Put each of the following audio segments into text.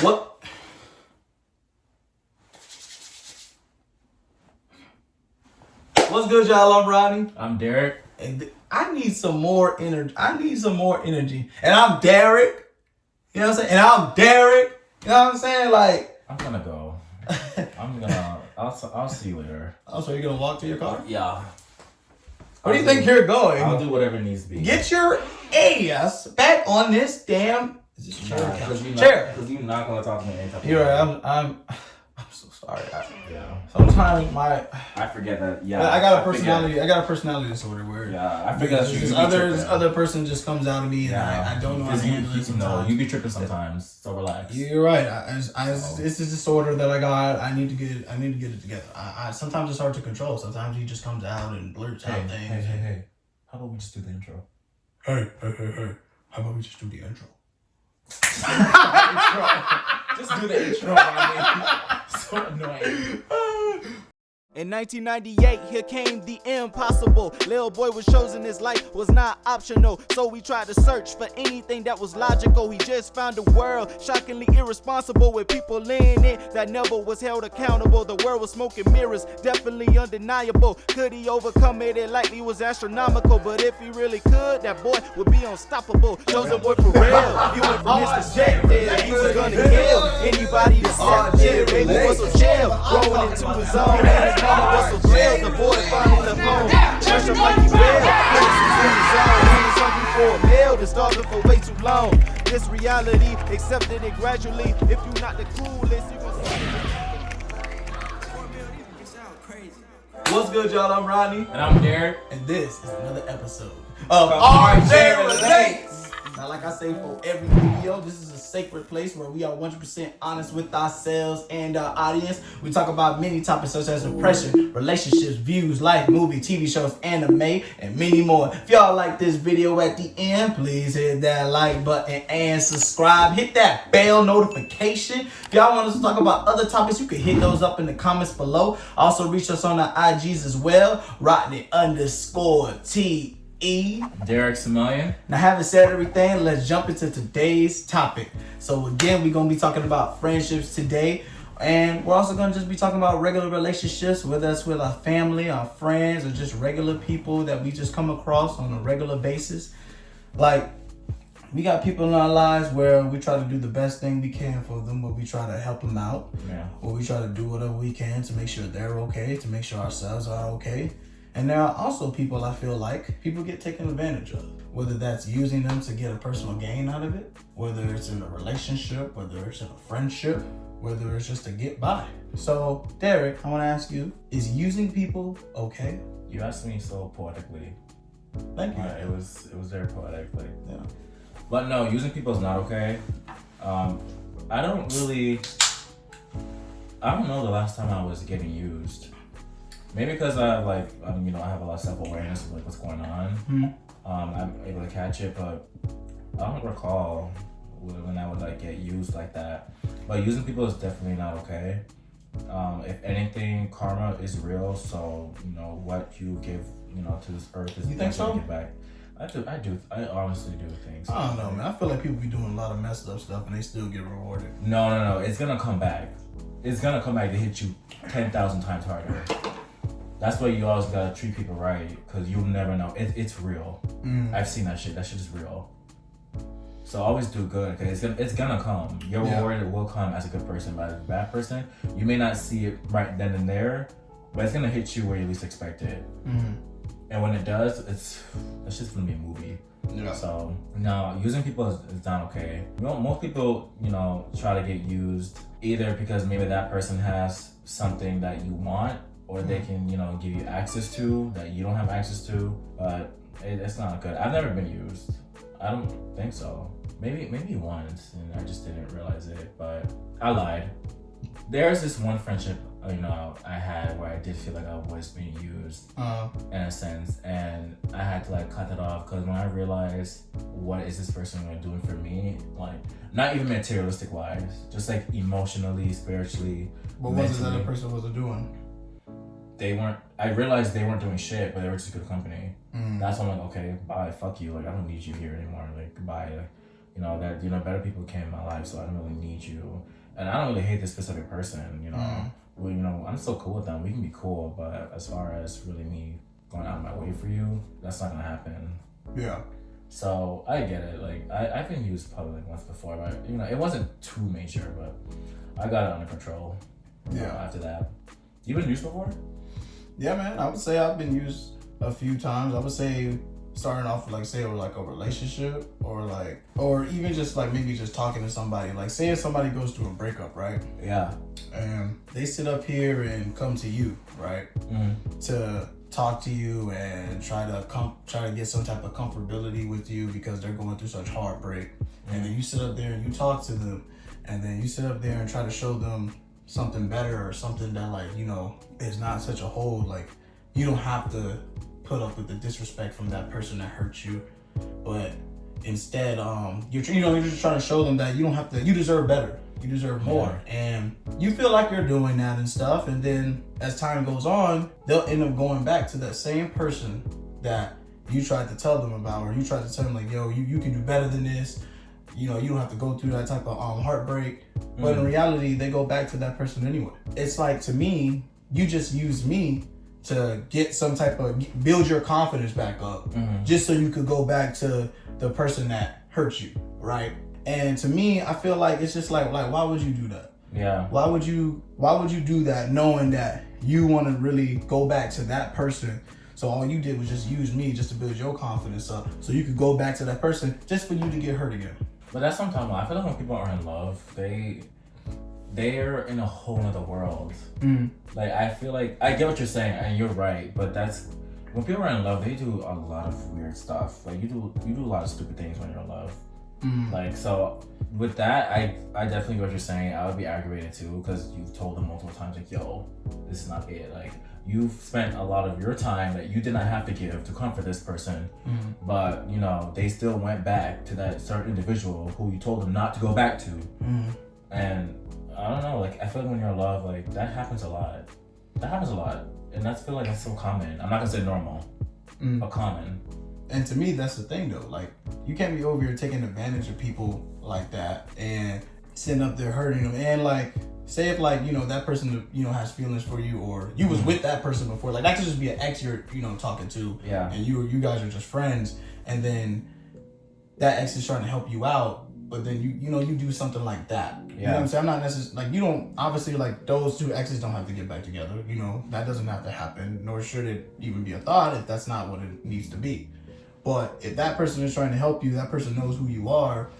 What? What's good, y'all? I'm Rodney. I'm Derek. And I need some more energy. And I'm Derek. You know what I'm saying? And I'm Derek. You know what I'm saying? Like, I'm gonna go. I'll see you later. oh, so you're gonna walk to your car? Yeah. Where do you think you're going? I'll do whatever needs to be. Get your ass back on this damn chair. Because you're not gonna talk to me anytime. You're right. I'm so sorry. Yeah. Sometimes I forget that. Yeah. I got a personality. I got a personality disorder where. Yeah. I forget this other person just comes out of me, and I don't know how to handle it sometimes. You be tripping sometimes. So relax. You're right. It's a disorder that I got. I need to get it together. I sometimes it's hard to control. Sometimes he just comes out and blurts out things. Hey. How about we just do the intro? Hey. How about we just do the intro? Just do the intro, man. So annoying. In 1998, here came the impossible. Lil boy was chosen, his life was not optional. So we tried to search for anything that was logical. He just found a world shockingly irresponsible, with people in it that never was held accountable. The world was smoking mirrors, definitely undeniable. Could he overcome it? It likely was astronomical. But if he really could, that boy would be unstoppable. Chosen boy for real. He went from his perspective. He was gonna kill anybody deceptive. Baby was so chill, growing into his own. Was so thrilled, the boy finally left home. Pressure like he bailed, Chris in his zone. He was hungry for a meal, been starving for way too long. This reality, accepted it gradually. If you not the coolest, you gon' see it. What's good, y'all? I'm Rodney. And I'm Derek. And this is another episode of RJ Relates. Now, like I say for every video, this is a sacred place where we are 100% honest with ourselves and our audience. We talk about many topics such as depression, relationships, views, life, movie, TV shows, anime, and many more. If y'all like this video at the end, please hit that like button and subscribe. Hit that bell notification. If y'all want us to talk about other topics, you can hit those up in the comments below. Also, reach us on our IGs as well. Rodney_TE. Derek Simillion. Now, having said everything, let's jump into today's topic. So again, we're going to be talking about friendships today. And we're also going to just be talking about regular relationships, whether it's with our family, our friends, or just regular people that we just come across on a regular basis. Like, we got people in our lives where we try to do the best thing we can for them, but we try to help them out. Yeah. Or we try to do whatever we can to make sure they're okay, to make sure ourselves are okay. And there are also people, I feel like, people get taken advantage of. Whether that's using them to get a personal gain out of it, whether it's in a relationship, whether it's in a friendship, whether it's just to get by. So, Derek, I want to ask you, is using people okay? You asked me so poetically. Thank you. It was very poetic. Like, Yeah. But no, using people is not okay. I don't know the last time I was getting used. Maybe because I have I have a lot of self-awareness of like what's going on. Mm-hmm. I'm able to catch it, but I don't recall when I would like get used like that. But using people is definitely not okay. If anything, karma is real. So what you give to this earth is you think so? Give back. I do. I honestly do things. I don't know, man. I feel like people be doing a lot of messed up stuff and they still get rewarded. No. It's gonna come back. It's gonna come back to hit you 10,000 times harder. That's why you always gotta treat people right, because you'll never know. It's real. I've seen that shit. That shit is real. So always do good, because it's gonna come. Your reward will come as a good person. But as a bad person, you may not see it right then and there, but it's gonna hit you where you least expect it. And when it does, it's just gonna be a movie. Yeah. So no, using people is not okay. Most people, try to get used either because maybe that person has something that you want, or they can, give you access to that you don't have access to, but it's not good. I've never been used. I don't think so. Maybe once, and I just didn't realize it, but I lied. There's this one friendship, I had where I did feel like I was being used in a sense, and I had to cut that off, because when I realized what is this person doing for me, not even materialistic wise, just emotionally, spiritually. But what is that other person was doing? I realized they weren't doing shit, but they were just good company. That's when I'm like, okay, bye, fuck you, I don't need you here anymore, goodbye. you know, that, you know, better people came in my life, so I don't really need you. And I don't really hate this specific person, you know. Well, you know, I'm still cool with them. We can be cool, but as far as really me going out of my way for you, that's not gonna happen. Yeah. So I get it. Like I've been used probably like once before, but you know, it wasn't too major, but I got it under control. After that. You been used before? Yeah, man. I would say I've been used a few times. I would say starting off with like say or like a relationship or even just like maybe just talking to somebody. Like say if somebody goes through a breakup, right? Yeah. And they sit up here and come to you, right? To talk to you and try to get some type of comfortability with you because they're going through such heartbreak. And then you sit up there and you talk to them, and then you sit up there and try to show them something better or something that like, you know, is not such a hold. Like you don't have to put up with the disrespect from that person that hurt you, but instead you're just trying to show them that you don't have to, you deserve better, you deserve more. And you feel like you're doing that and stuff, and then as time goes on they'll end up going back to that same person that you tried to tell them about, or you tried to tell them like, yo, you can do better than this, you know, you don't have to go through that type of heartbreak. But in reality they go back to that person anyway. It's like, to me, you just use me to get some type of, build your confidence back up, just so you could go back to the person that hurt you, right? And to me, I feel like it's just like why would you do that? Yeah. Why would you do that knowing that you want to really go back to that person? So all you did was just use me just to build your confidence up so you could go back to that person just for you to get hurt again. But that's what I'm talking about. I feel like when people are in love, they're in a whole other world. Like I feel like I get what you're saying, and you're right. But that's when people are in love, they do a lot of weird stuff. Like you do a lot of stupid things when you're in love. Like so, with that, I definitely get what you're saying. I would be aggravated too because you've told them multiple times like, yo, this is not it. Like you've spent a lot of your time that you did not have to give to comfort this person, but you know they still went back to that certain individual who you told them not to go back to, and I don't know, like I feel like when you're in love, like that happens a lot. And I feel like that's so common. I'm not gonna say normal, but common. And to me, that's the thing though. Like you can't be over here taking advantage of people like that and sitting up there hurting them. And like, say if like, you know, that person, you know, has feelings for you, or you was with that person before. Like that could just be an ex you're, you know, talking to. Yeah. And you guys are just friends, and then that ex is trying to help you out. But then you know, you do something like that. Yeah. You know what I'm saying? I'm not necessarily, like, you don't, obviously, like, those two exes don't have to get back together. You know, that doesn't have to happen, nor should it even be a thought if that's not what it needs to be. But if that person is trying to help you, that person knows who you are,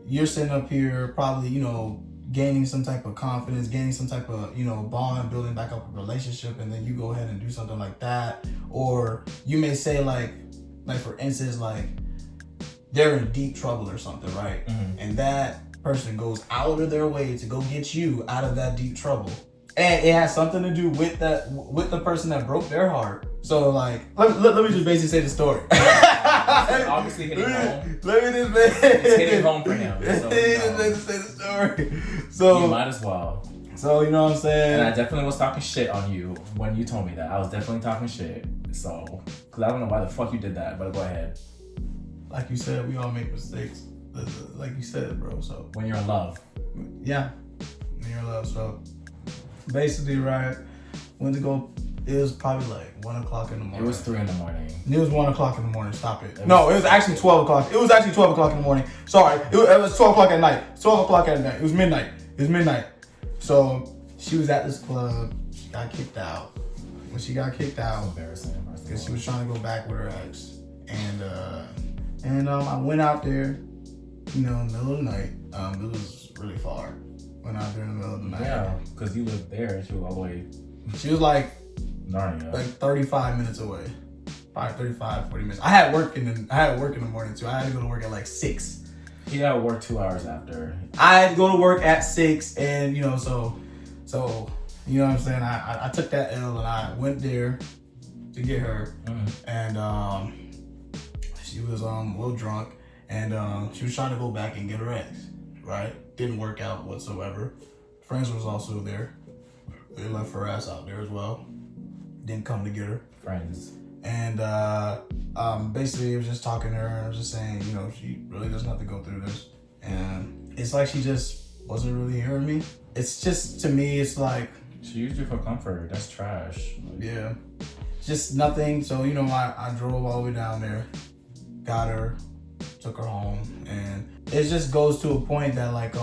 you're sitting up here probably, you know, gaining some type of confidence, gaining some type of, you know, bond, building back up a relationship, and then you go ahead and do something like that. Or you may say, like for instance, like, they're in deep trouble or something, right? And that person goes out of their way to go get you out of that deep trouble. And it has something to do with the person that broke their heart. So like, let me just basically say the story. Obviously hitting home. Let me just it's hitting home for him. So, just say the story. So you might as well. So you know what I'm saying? And I definitely was talking shit on you when you told me that. I was definitely talking shit. So, cause I don't know why the fuck you did that, but go ahead. Like you said, we all make mistakes. Like you said, bro. So when you're in love. Yeah. When you're in love. So basically, right, went to go, it was probably like 1 o'clock in the morning. It was 3 in the morning. It was 1 o'clock in the morning. Stop it. No, it was actually 12 o'clock. It was actually 12 o'clock in the morning. Sorry. It was 12 o'clock at night. 12 o'clock at night. It was midnight. So she was at this club. She got kicked out. When she got kicked out, embarrassing. Because she was trying to go back with her ex. And I went out there, you know, in the middle of the night. It was really far. Went out there in the middle of the night. Yeah, because you lived there too, all the way. She was like Narnia. Like 35 minutes away. Probably 35, 40 minutes. I had work in the morning too. I had to go to work at like 6. He had to work 2 hours after. I had to go to work at 6, and you know, so you know what I'm saying? I took that L and I went there to get her. And she was a little drunk, and she was trying to go back and get her ex, right? Didn't work out whatsoever. Friends was also there. They left her ass out there as well. Didn't come to get her. Friends. And basically, I was just talking to her, and I was just saying, you know, she really doesn't have to go through this. And it's like she just wasn't really hearing me. It's just, to me, it's like... She used you for comfort. That's trash. Yeah. Just nothing. So, I drove all the way down there, got her, took her home. And it just goes to a point that, like,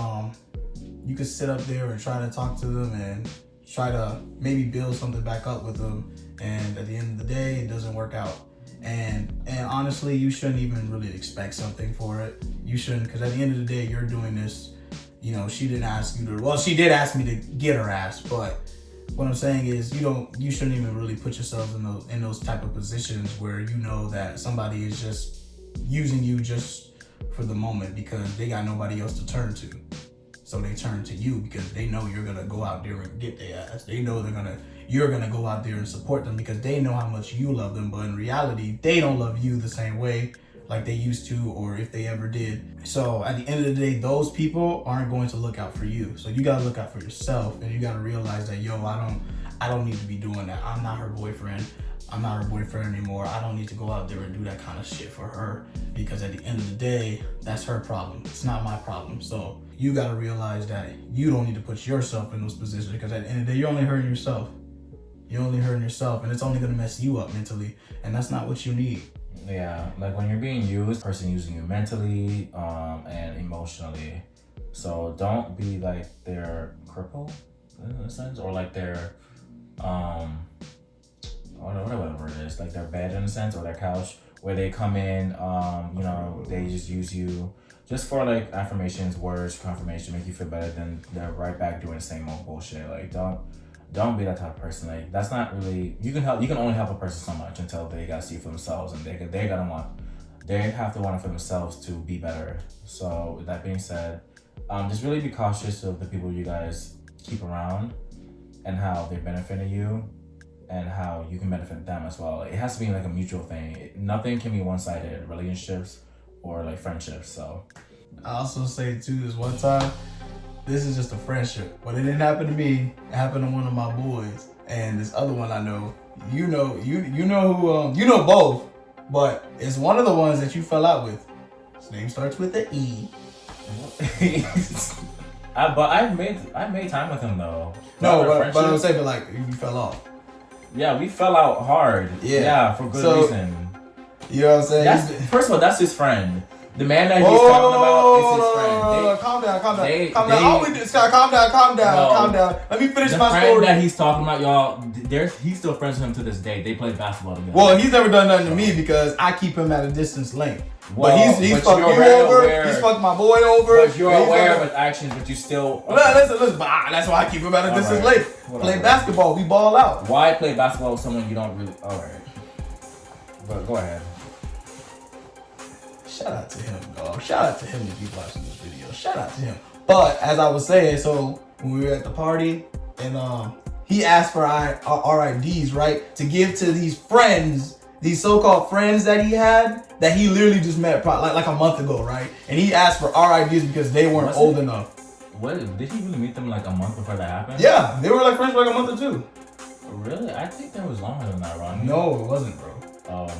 you could sit up there and try to talk to them and try to maybe build something back up with them. And at the end of the day, it doesn't work out. And honestly, you shouldn't even really expect something for it. You shouldn't, because at the end of the day, you're doing this. She didn't ask you to. Well, she did ask me to get her ass, but what I'm saying is, you shouldn't even really put yourself in those type of positions where you know that somebody is just using you just for the moment because they got nobody else to turn to. So they turn to you because they know you're gonna go out there and get their ass. They know you're gonna go out there and support them because they know how much you love them. But in reality, they don't love you the same way like they used to, or if they ever did. So at the end of the day, those people aren't going to look out for you. So you gotta look out for yourself, and you gotta realize that, I don't need to be doing that. I'm not her boyfriend. I'm not her boyfriend anymore. I don't need to go out there and do that kind of shit for her, because at the end of the day, that's her problem. It's not my problem. So you gotta realize that you don't need to put yourself in those positions, because at the end of the day, you're only hurting yourself. You're only hurting yourself, and it's only gonna mess you up mentally, and that's not what you need. Yeah, like when you're being used, person using you mentally and emotionally. So don't be like their cripple in a sense, or like their whatever it is, like their bed in a sense, or their couch, where they come in, they just use you just for like affirmations, words, confirmation, make you feel better, then they're right back doing the same old bullshit. Like don't be that type of person. Like that's not really, you can only help a person so much until they gotta see it for themselves, and they have to want it for themselves to be better. So with that being said, just really be cautious of the people you guys keep around and how they're benefiting you and how you can benefit them as well. It has to be like a mutual thing. Nothing can be one-sided, relationships or like friendships. So I also say too, this one time, this is just a friendship, but it didn't happen to me. It happened to one of my boys, and this other one I know. You know who? You know both, but it's one of the ones that you fell out with. His name starts with the E. But I made time with him though. But I'm saying, but like you fell off. Yeah, we fell out hard. Yeah, for good reason. You know what I'm saying? First of all, that's his friend. The man that he's talking about is his friend. Calm down. All we do is calm down. Let me finish my story. The friend that he's talking about, y'all, he's still friends with him to this day. They play basketball together. Well, he's never done nothing to me because I keep him at a distance length. Well, but he's fucked you over. He's fucked my boy over. But you're aware of his actions, but you still. Listen. That's why I keep him at a distance length. Play basketball. We ball out. Why play basketball with someone you don't really? All right. But go ahead. Shout out to him, dog. Shout out to him if you're watching this video. Shout out to him. But as I was saying, so when we were at the party, and he asked for our IDs, right, to give to these friends, these so-called friends that he had, that he literally just met like a month ago, right? And he asked for our IDs because they weren't old enough. What? Did he really meet them like a month before that happened? Yeah, they were like friends for like a month or two. Really? I think that was longer than that, Ronnie. No, it wasn't, bro. Oh.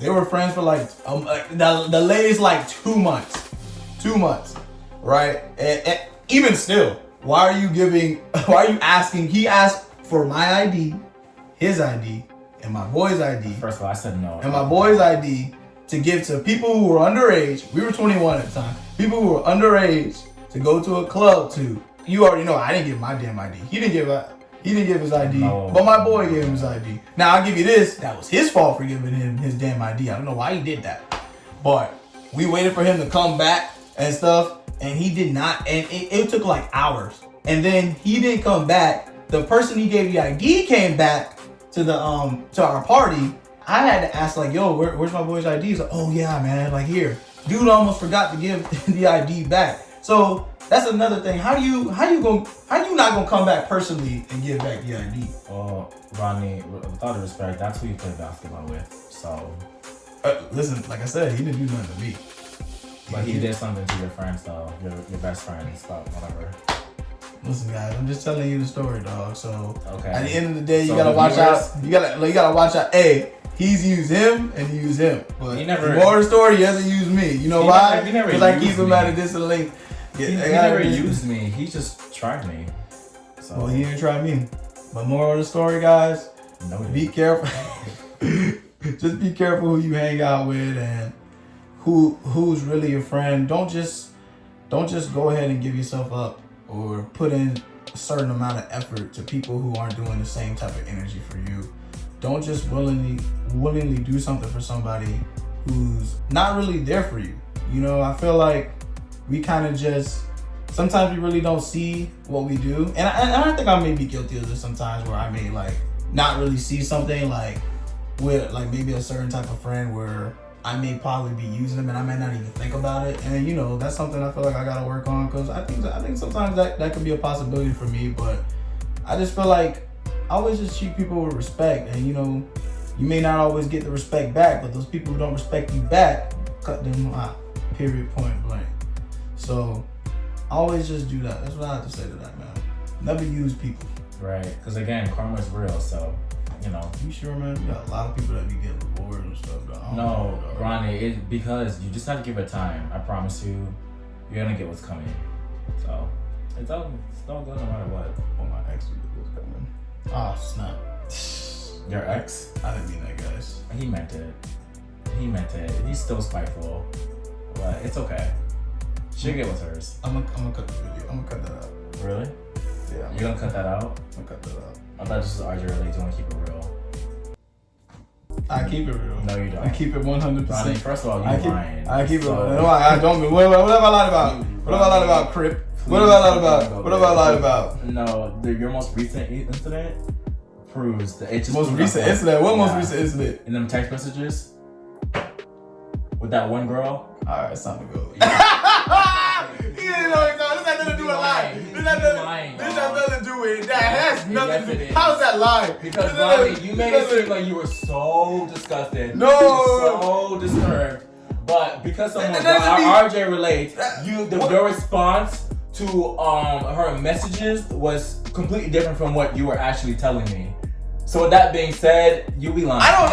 They were friends for like the latest like 2 months. 2 months, right? And even still, why are you asking? He asked for my ID, his ID, and my boy's ID. First of all, I said no. And my boy's ID to give to people who were underage. We were 21 at the time. People who were underage to go to a club to. You already know I didn't give my damn ID. He didn't give his ID, but my boy gave him his ID. Now, I'll give you this. That was his fault for giving him his damn ID. I don't know why he did that. But we waited for him to come back and stuff, and he did not. And it took like hours. And then he didn't come back. The person he gave the ID came back to to our party. I had to ask, like, yo, where's my boy's ID? He's like, oh, yeah, man. Like, here. Dude almost forgot to give the ID back. So that's another thing. How you not gonna come back personally and give back the ID? Ronnie, with all due respect, that's who you play basketball with. So, listen, like I said, he didn't do nothing to me. But he did something to your friends, though. Your best friends, whatever. Listen, guys, I'm just telling you the story, dog. So okay. At the end of the day, you gotta watch out. You gotta watch out. Hey, he's used him and he used him. But He never- more of the story, he hasn't used me. You know He why? never- he never Because I keep used him me. at a distant link. He never used me. He just tried me. So Well, he didn't try me. But moral of the story, guys, noted. be careful. Just be careful who you hang out with and who's really your friend. Don't just go ahead and give yourself up or put in a certain amount of effort to people who aren't doing the same type of energy for you. Don't just willingly do something for somebody who's not really there for you. You know, I feel like we kind of just sometimes we really don't see what we do, and I think I may be guilty of this sometimes, where I may like not really see something like with like maybe a certain type of friend where I may probably be using them and I might not even think about it, and you know that's something I feel like I gotta work on, because I think sometimes that could be a possibility for me, but I just feel like I always just treat people with respect, and you know you may not always get the respect back, but those people who don't respect you back, cut them out, period, point blank. So always just do that. That's what I have to say to that, man. Never use people. Right, because again, karma is real, so, you know. You sure, man? You got a lot of people that be getting rewards and stuff. No, Ronnie, because you just have to give it time. I promise you, you're going to get what's coming. So, it's all good no matter what. Oh, my ex was coming. Oh, snap. Your ex? I didn't mean that, guys. He meant it. He's still spiteful, but it's okay. She'll get what's hers. I'm gonna cut the video. I'm gonna cut that out. Really? Yeah. You're gonna cut that out? I'm gonna cut that out. I thought this was RJ related. You want to keep it real? I keep it real. No, you don't. I keep it 100%. Ronnie, first of all, I you keep, lying. I keep So- it. No, I don't mean. What have I lied about? What have I lied about, Crip? What have I lied about? What have I lied about? No, your most recent incident proves that it just Most proves recent that- incident. What most Yeah. recent incident? In them text messages with that one girl. All right, it's time to go. He didn't know it. This has nothing to do with lying. This has nothing to do with that. Has nothing Yes, to it do. is. How is that lying? Because Ronnie, you made it seem like you were so disgusted. No. You were so disturbed. But because someone That doesn't mean- RJ relates, your response to her messages was completely different from what you were actually telling me. So with that being said, you be lying. I don't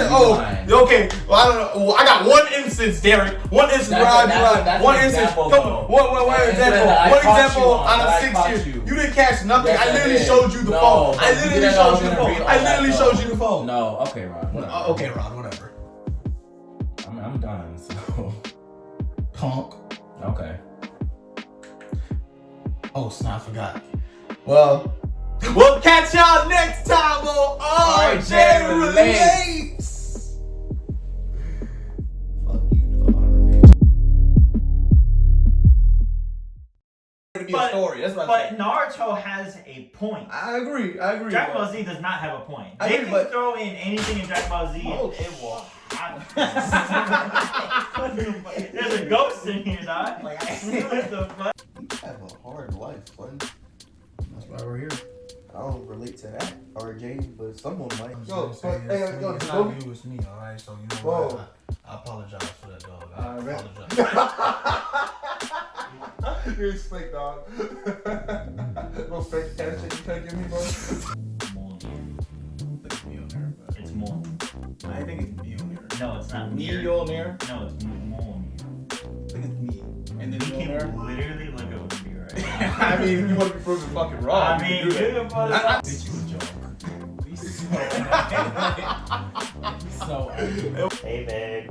know. lying. Okay. Well, I don't know. Well, I got one instance, Derek. One instance where I that's one an instance. example, Come though. on. One That's example. that I One caught example you on, out that of I 6 caught years. you. You didn't catch nothing. Yes, I I literally did. showed you the No, phone. I but you literally didn't showed know you the I was gonna phone. read all I that, literally though. showed you the phone. No, okay, Ron. Whatever. Okay, Rod. Whatever. I'm done. So Punk. okay. Oh, snap! I forgot. Well, we'll catch y'all next time on RJ Relates. Fuck you, dog. It'll be a story. That's what I'm saying. But Naruto has a point. I agree. Dragon Ball Z does not have a point. I They agree, can but- throw in anything in Dragon Ball Z Oh, and it will There's a ghost in here, dog. Like, what the fuck? You have a hard life, bud. That's why we're here. I don't relate to that, RJ, but someone might. I'm Yo, just saying, hey, it's yo, not Lofi. you, it's me, alright? So, you know Whoa. what? I apologize for that, dog. I Alright. apologize. You're fake, dog. No fake attention you can't give me, bro. Moon. It's me on there, but It's Moon. I think it's me on there. No, it's not Me, me. you on there? No, it's Moon. I think it's me. And then You you on can there? literally look over me right now. I mean, you want to be proven fucking wrong. I you mean, can do that. good for the Bitch, you a joke. So Hey, man.